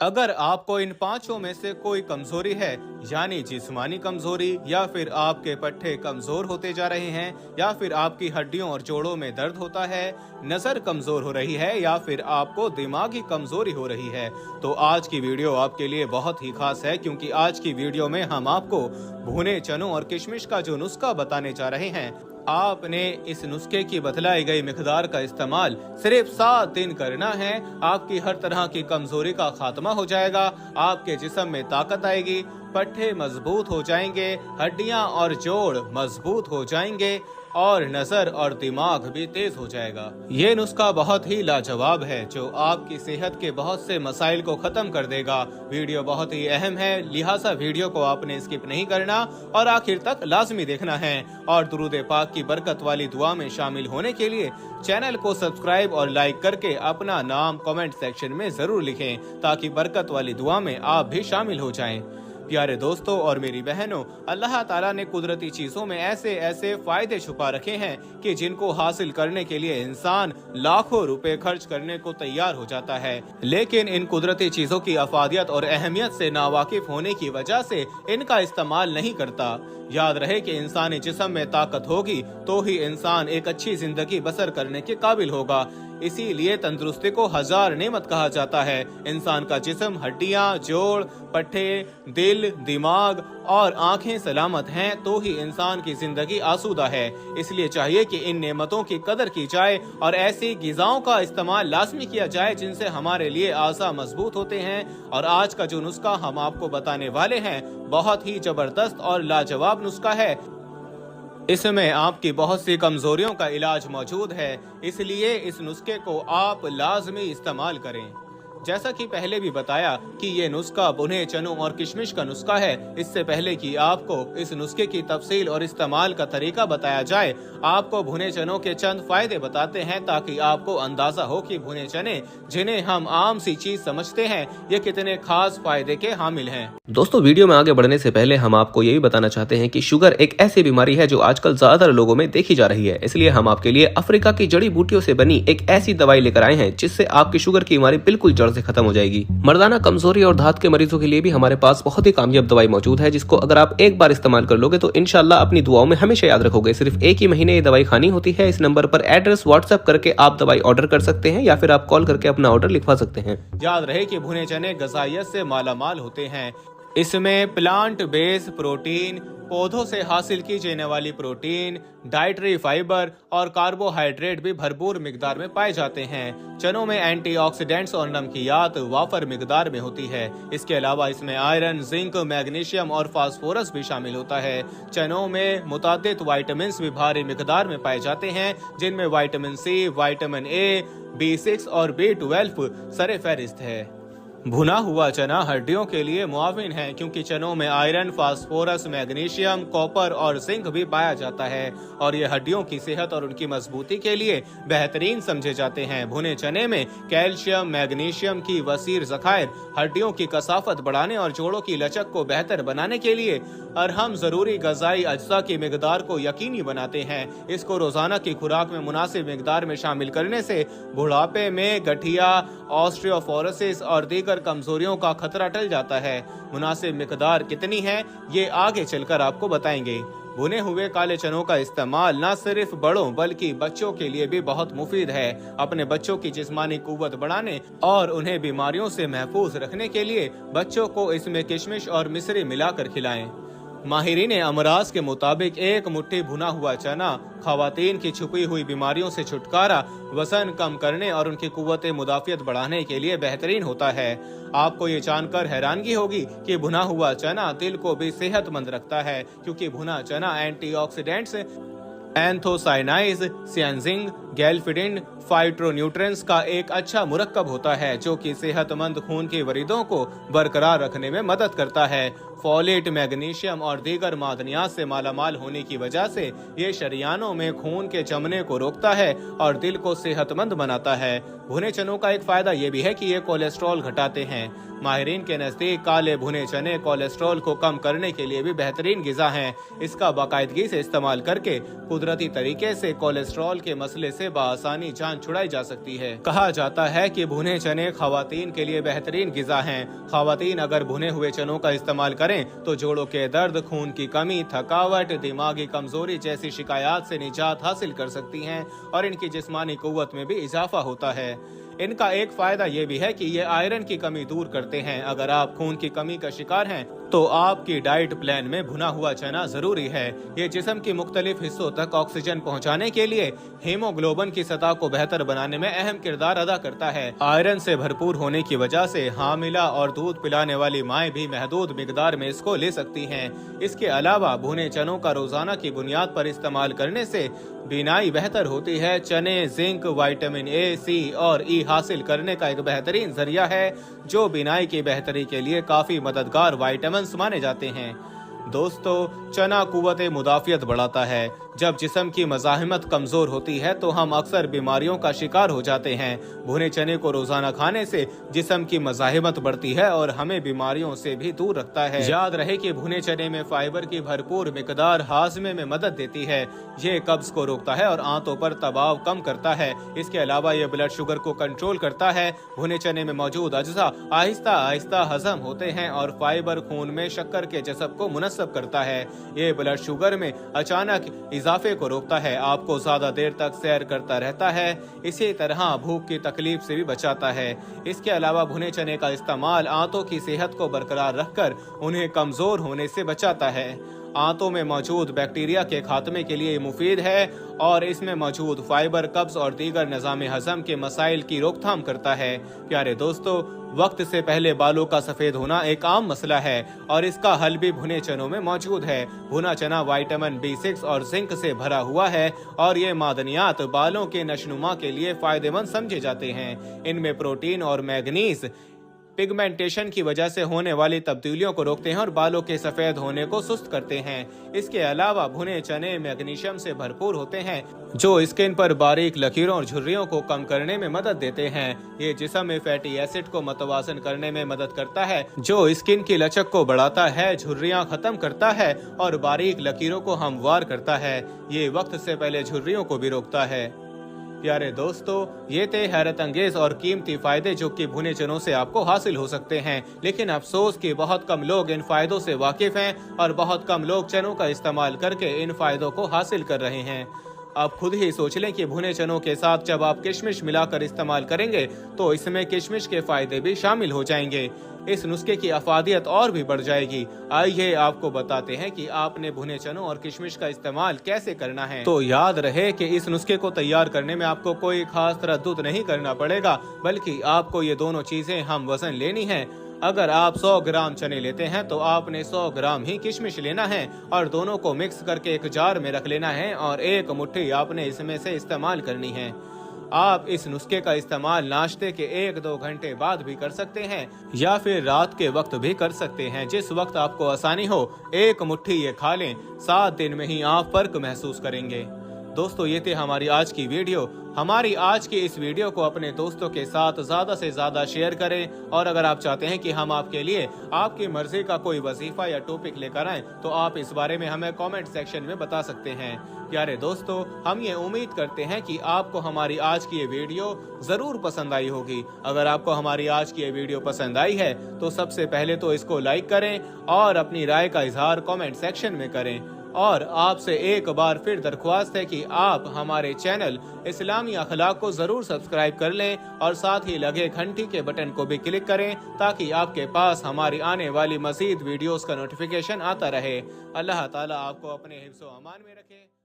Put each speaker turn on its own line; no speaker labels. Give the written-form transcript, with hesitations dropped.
अगर आपको इन पांचों में से कोई कमजोरी है, यानी जिस्मानी कमजोरी, या फिर आपके पट्टे कमजोर होते जा रहे हैं, या फिर आपकी हड्डियों और जोड़ों में दर्द होता है, नजर कमजोर हो रही है, या फिर आपको दिमागी कमजोरी हो रही है, तो आज की वीडियो आपके लिए बहुत ही खास है। क्योंकि आज की वीडियो में हम आपको भुने चनों और किशमिश का जो नुस्खा बताने जा रहे हैं, आपने इस नुस्खे की बतलाई गई मिकदार का इस्तेमाल सिर्फ 7 दिन करना है। आपकी हर तरह की कमजोरी का खात्मा हो जाएगा, आपके जिस्म में ताकत आएगी, पट्टे मजबूत हो जाएंगे, हड्डियां और जोड़ मजबूत हो जाएंगे और नजर और दिमाग भी तेज हो जाएगा। ये नुस्खा बहुत ही लाजवाब है जो आपकी सेहत के बहुत से मसाइल को खत्म कर देगा। वीडियो बहुत ही अहम है, लिहाजा वीडियो को आपने स्किप नहीं करना और आखिर तक लाजमी देखना है। और दुरूद पाक की बरकत वाली दुआ में शामिल होने के लिए चैनल को सब्सक्राइब और लाइक करके अपना नाम कमेंट सेक्शन में जरूर लिखें, ताकि बरकत वाली दुआ में आप भी शामिल हो जाएं। प्यारे दोस्तों और मेरी बहनों, अल्लाह ताला ने कुदरती चीजों में ऐसे ऐसे फायदे छुपा रखे हैं कि जिनको हासिल करने के लिए इंसान लाखों रुपए खर्च करने को तैयार हो जाता है, लेकिन इन कुदरती चीजों की अफादियत और अहमियत से नावाकिफ होने की वजह से इनका इस्तेमाल नहीं करता। याद रहे कि इंसानी जिस्म में ताकत होगी तो ही इंसान एक अच्छी जिंदगी बसर करने के काबिल होगा। इसीलिए तंदुरुस्ती को 1000 नेमत कहा जाता है। इंसान का जिस्म, हड्डियां, जोड़, पट्टे, दिल, दिमाग और आंखें सलामत हैं तो ही इंसान की जिंदगी आसूदा है। इसलिए चाहिए कि इन नेमतों की कदर की जाए और ऐसी ग़िज़ाओं का इस्तेमाल लाजमी किया जाए जिनसे हमारे लिए आज़ा मजबूत होते हैं। और आज का जो नुस्खा हम आपको बताने वाले हैं बहुत ही जबरदस्त और लाजवाब नुस्खा है। इसमें आपकी बहुत सी कमजोरियों का इलाज मौजूद है, इसलिए इस नुस्खे को आप लाजमी इस्तेमाल करें। जैसा कि पहले भी बताया कि ये नुस्खा भुने चनों और किशमिश का नुस्खा है। इससे पहले कि आपको इस नुस्खे की तफसील और इस्तेमाल का तरीका बताया जाए, आपको भुने चनों के चंद फायदे बताते हैं ताकि आपको अंदाजा हो कि भुने चने, जिन्हें हम आम सी चीज समझते हैं, ये कितने खास फायदे के हामिल हैं।
दोस्तों, वीडियो में आगे बढ़ने से पहले हम आपको ये भी बताना चाहते हैं कि शुगर एक ऐसी बीमारी है जो आजकल ज्यादातर लोगों में देखी जा रही है। इसलिए हम आपके लिए अफ्रीका की जड़ी बूटियों से बनी एक ऐसी दवाई लेकर आए हैं जिससे आपकी शुगर की बीमारी बिल्कुल जड़ से खत्म हो जाएगी। मर्दाना कमजोरी और धात के मरीजों के लिए भी हमारे पास बहुत ही कामयाब दवाई मौजूद है, जिसको अगर आप एक बार इस्तेमाल कर लोगे तो इंशाल्लाह अपनी दुआओं में हमेशा याद रखोगे। सिर्फ एक ही महीने ये दवाई खानी होती है। इस नंबर पर एड्रेस व्हाट्सएप करके आप दवाई ऑर्डर कर सकते हैं या फिर आप कॉल करके अपना ऑर्डर लिखवा सकते हैं।
याद रहे कि भुने चने गजाइयत से मालामाल होते हैं। इसमें प्लांट बेस प्रोटीन, पौधों से हासिल की जाने वाली प्रोटीन, डाइटरी फाइबर और कार्बोहाइड्रेट भी भरपूर मिकदार में पाए जाते हैं। चनों में एंटीऑक्सीडेंट्स और नमकियात वाफर मिकदार में होती है। इसके अलावा इसमें आयरन, जिंक, मैग्नीशियम और फास्फोरस भी शामिल होता है। चनों में मुतादिद वाइटामिन भी भारी मिकदार में पाए जाते हैं, जिनमें vitamin C, vitamin A, B6 और B12 सरे फहरिस्त है। भुना हुआ चना हड्डियों के लिए मुआविन है, क्योंकि चनों में आयरन, फास्फोरस, मैग्नीशियम, कॉपर और जिंक भी पाया जाता है और ये हड्डियों की सेहत और उनकी मजबूती के लिए बेहतरीन समझे जाते हैं। भुने चने में कैल्शियम, मैग्नीशियम की वसीर ज़खायर हड्डियों की कसाफत बढ़ाने और जोड़ों की लचक को बेहतर बनाने के लिए अहम जरूरी गजाई अज्जा की मिकदार को यकीनी बनाते हैं। इसको रोजाना की खुराक में मुनासिब मिकदार में शामिल करने से बुढ़ापे में गठिया, ऑस्टियोपोरोसिस और दीगर कमजोरियों का खतरा टल जाता है। मुनासिब मिकदार कितनी है ये आगे चलकर आपको बताएंगे। भुने हुए काले चनों का इस्तेमाल न सिर्फ बड़ों बल्कि बच्चों के लिए भी बहुत मुफीद है। अपने बच्चों की जिस्मानी कुव्वत बढ़ाने और उन्हें बीमारियों से महफूज रखने के लिए बच्चों को इसमें किशमिश और मिश्री मिलाकर खिलाएं। माहिरीन अमराज के मुताबिक एक मुट्ठी भुना हुआ चना खवातीन की छुपी हुई बीमारियों से छुटकारा, वजन कम करने और उनकी कुव्वत मुदाफियत बढ़ाने के लिए बेहतरीन होता है। आपको ये जानकर हैरानगी होगी कि भुना हुआ चना दिल को भी सेहतमंद रखता है, क्योंकि भुना चना एंटीऑक्सीडेंट्स, एंथोसाइनाइज, सियानजिंग, गैल्फिडिन, फाइटोन्यूट्रिएंट्स का एक अच्छा मुरक्कब होता है जो कि सेहतमंद खून की वरीदों को बरकरार रखने में मदद करता है। फोलेट, मैग्नीशियम और दीगर मादनियात से मालामाल होने की वजह से ये शरियानों में खून के जमने को रोकता है और दिल को सेहतमंद बनाता है। भुने चनों का एक फायदा ये भी है कि ये कोलेस्ट्रॉल घटाते हैं। माहिरीन के नजदीक काले भुने चने कोलेस्ट्रॉल को कम करने के लिए भी बेहतरीन गिज़ा हैं। इसका बाकायदगी से इस्तेमाल करके कुदरती तरीके से कोलेस्ट्रॉल के मसले से से बआसानी जान छुड़ाई जा सकती है। कहा जाता है कि भुने चने खवातीन के लिए बेहतरीन गिज़ा हैं। खवातीन अगर भुने हुए चनों का इस्तेमाल करें तो जोड़ों के दर्द, खून की कमी, थकावट, दिमागी कमजोरी जैसी शिकायत से निजात हासिल कर सकती हैं और इनकी जिस्मानी कुव्वत में भी इजाफा होता है। इनका एक फायदा ये भी है कि ये आयरन की कमी दूर करते हैं। अगर आप खून की कमी का शिकार हैं तो आपकी डाइट प्लान में भुना हुआ चना जरूरी है। ये जिस्म के मुख्तलिफ हिस्सों तक ऑक्सीजन पहुंचाने के लिए हीमोग्लोबिन की सतह को बेहतर बनाने में अहम किरदार अदा करता है। आयरन से भरपूर होने की वजह से हामिला और दूध पिलाने वाली माएँ भी महदूद मिकदार में इसको ले सकती हैं। इसके अलावा भुने चनों का रोजाना की बुनियाद पर इस्तेमाल करने से बीनाई बेहतर होती है। चने जिंक, विटामिन ए, सी और ई हासिल करने का एक बेहतरीन जरिया है जो बीनाई की बेहतरी के लिए काफी मददगार विटामिन माने जाते हैं। दोस्तों, चना कुव्वते मुदाफियत बढ़ाता है। जब जिस्म की मज़ाहिमत कमजोर होती है तो हम अक्सर बीमारियों का शिकार हो जाते हैं। भुने चने को रोजाना खाने से जिस्म की मज़ाहिमत बढ़ती है और हमें बीमारियों से भी दूर रखता है। याद रहे कि भुने चने में फाइबर की भरपूर मिकदार हाजमे में मदद देती है। ये कब्ज को रोकता है और आंतों पर दबाव कम करता है। इसके अलावा ये ब्लड शुगर को कंट्रोल करता है। भुने चने में मौजूद अज्जा आहिस्ता आहिस्ता हजम होते हैं और फाइबर खून में शक्कर के जज़ब को मुनस्सब करता है। ये ब्लड शुगर में अचानक इजाफे को रोकता है, आपको ज्यादा देर तक सैर करता रहता है। इसी तरह भूख की तकलीफ से भी बचाता है। इसके अलावा भुने चने का इस्तेमाल आंतों की सेहत को बरकरार रखकर उन्हें कमजोर होने से बचाता है। आंतों में मौजूद बैक्टीरिया के खात्मे के लिए मुफीद है और इसमें मौजूद फाइबर कब्ज और दीगर निज़ाम हजम के मसाइल की रोकथाम करता है। प्यारे दोस्तों, वक्त से पहले बालों का सफेद होना एक आम मसला है और इसका हल भी भुने चनों में मौजूद है। भुना चना विटामिन B6 और जिंक से भरा हुआ है और ये मादनियात बालों के नशनुमा के लिए फायदेमंद समझे जाते हैं। इनमें प्रोटीन और मैग्नीज पिगमेंटेशन की वजह से होने वाली तब्दीलियों को रोकते हैं और बालों के सफेद होने को सुस्त करते हैं। इसके अलावा भुने चने मैग्नीशियम से भरपूर होते हैं जो स्किन पर बारीक लकीरों और झुर्रियों को कम करने में मदद देते हैं। ये जिस्म में फैटी एसिड को मतवाजन करने में मदद करता है जो स्किन की लचक को बढ़ाता है, झुर्रियां खत्म करता है और बारीक लकीरों को हमवार करता है। ये वक्त से पहले झुर्रियों को भी रोकता है। प्यारे दोस्तों, ये थे हैरत अंगेज और कीमती फायदे जो कि भुने चनों से आपको हासिल हो सकते हैं, लेकिन अफसोस कि बहुत कम लोग इन फायदों से वाकिफ हैं और बहुत कम लोग चनों का इस्तेमाल करके इन फायदों को हासिल कर रहे हैं। आप खुद ही सोच लें कि भुने चनों के साथ जब आप किशमिश मिलाकर इस्तेमाल करेंगे तो इसमें किशमिश के फायदे भी शामिल हो जाएंगे। इस नुस्खे की अफादियत और भी बढ़ जाएगी। आइए आपको बताते हैं कि आपने भुने चनों और किशमिश का इस्तेमाल कैसे करना है। तो याद रहे कि इस नुस्खे को तैयार करने में आपको कोई खास तरद्दुद नहीं करना पड़ेगा, बल्कि आपको ये दोनों चीजें हम वजन लेनी है। अगर आप 100 ग्राम चने लेते हैं तो आपने 100 ग्राम ही किशमिश लेना है और दोनों को मिक्स करके एक जार में रख लेना है और एक मुट्ठी आपने इसमें से इस्तेमाल करनी है। आप इस नुस्खे का इस्तेमाल नाश्ते के 1-2 घंटे बाद भी कर सकते हैं या फिर रात के वक्त भी कर सकते हैं, जिस वक्त आपको आसानी हो। एक मुट्ठी ये खा लें, 7 दिन में ही आप फर्क महसूस करेंगे। दोस्तों, ये थी हमारी आज की वीडियो। हमारी आज की इस वीडियो को अपने दोस्तों के साथ ज्यादा से ज्यादा शेयर करें और अगर आप चाहते हैं कि हम आपके लिए आपकी मर्जी का कोई वजीफा या टॉपिक लेकर आएं तो आप इस बारे में हमें कमेंट सेक्शन में बता सकते हैं। प्यारे दोस्तों, हम ये उम्मीद करते हैं कि आपको हमारी आज की ये वीडियो जरूर पसंद आई होगी। अगर आपको हमारी आज की ये वीडियो पसंद आई है तो सबसे पहले तो इसको लाइक करें और अपनी राय का इजहार कमेंट सेक्शन में करें। और आपसे एक बार फिर दरख्वास्त है कि आप हमारे चैनल इस्लामी अखलाक को जरूर सब्सक्राइब कर लें और साथ ही लगे घंटी के बटन को भी क्लिक करें ताकि आपके पास हमारी आने वाली मजीद वीडियोस का नोटिफिकेशन आता रहे। अल्लाह ताला आपको अपने हिफ्ज़ व अमान में रखे।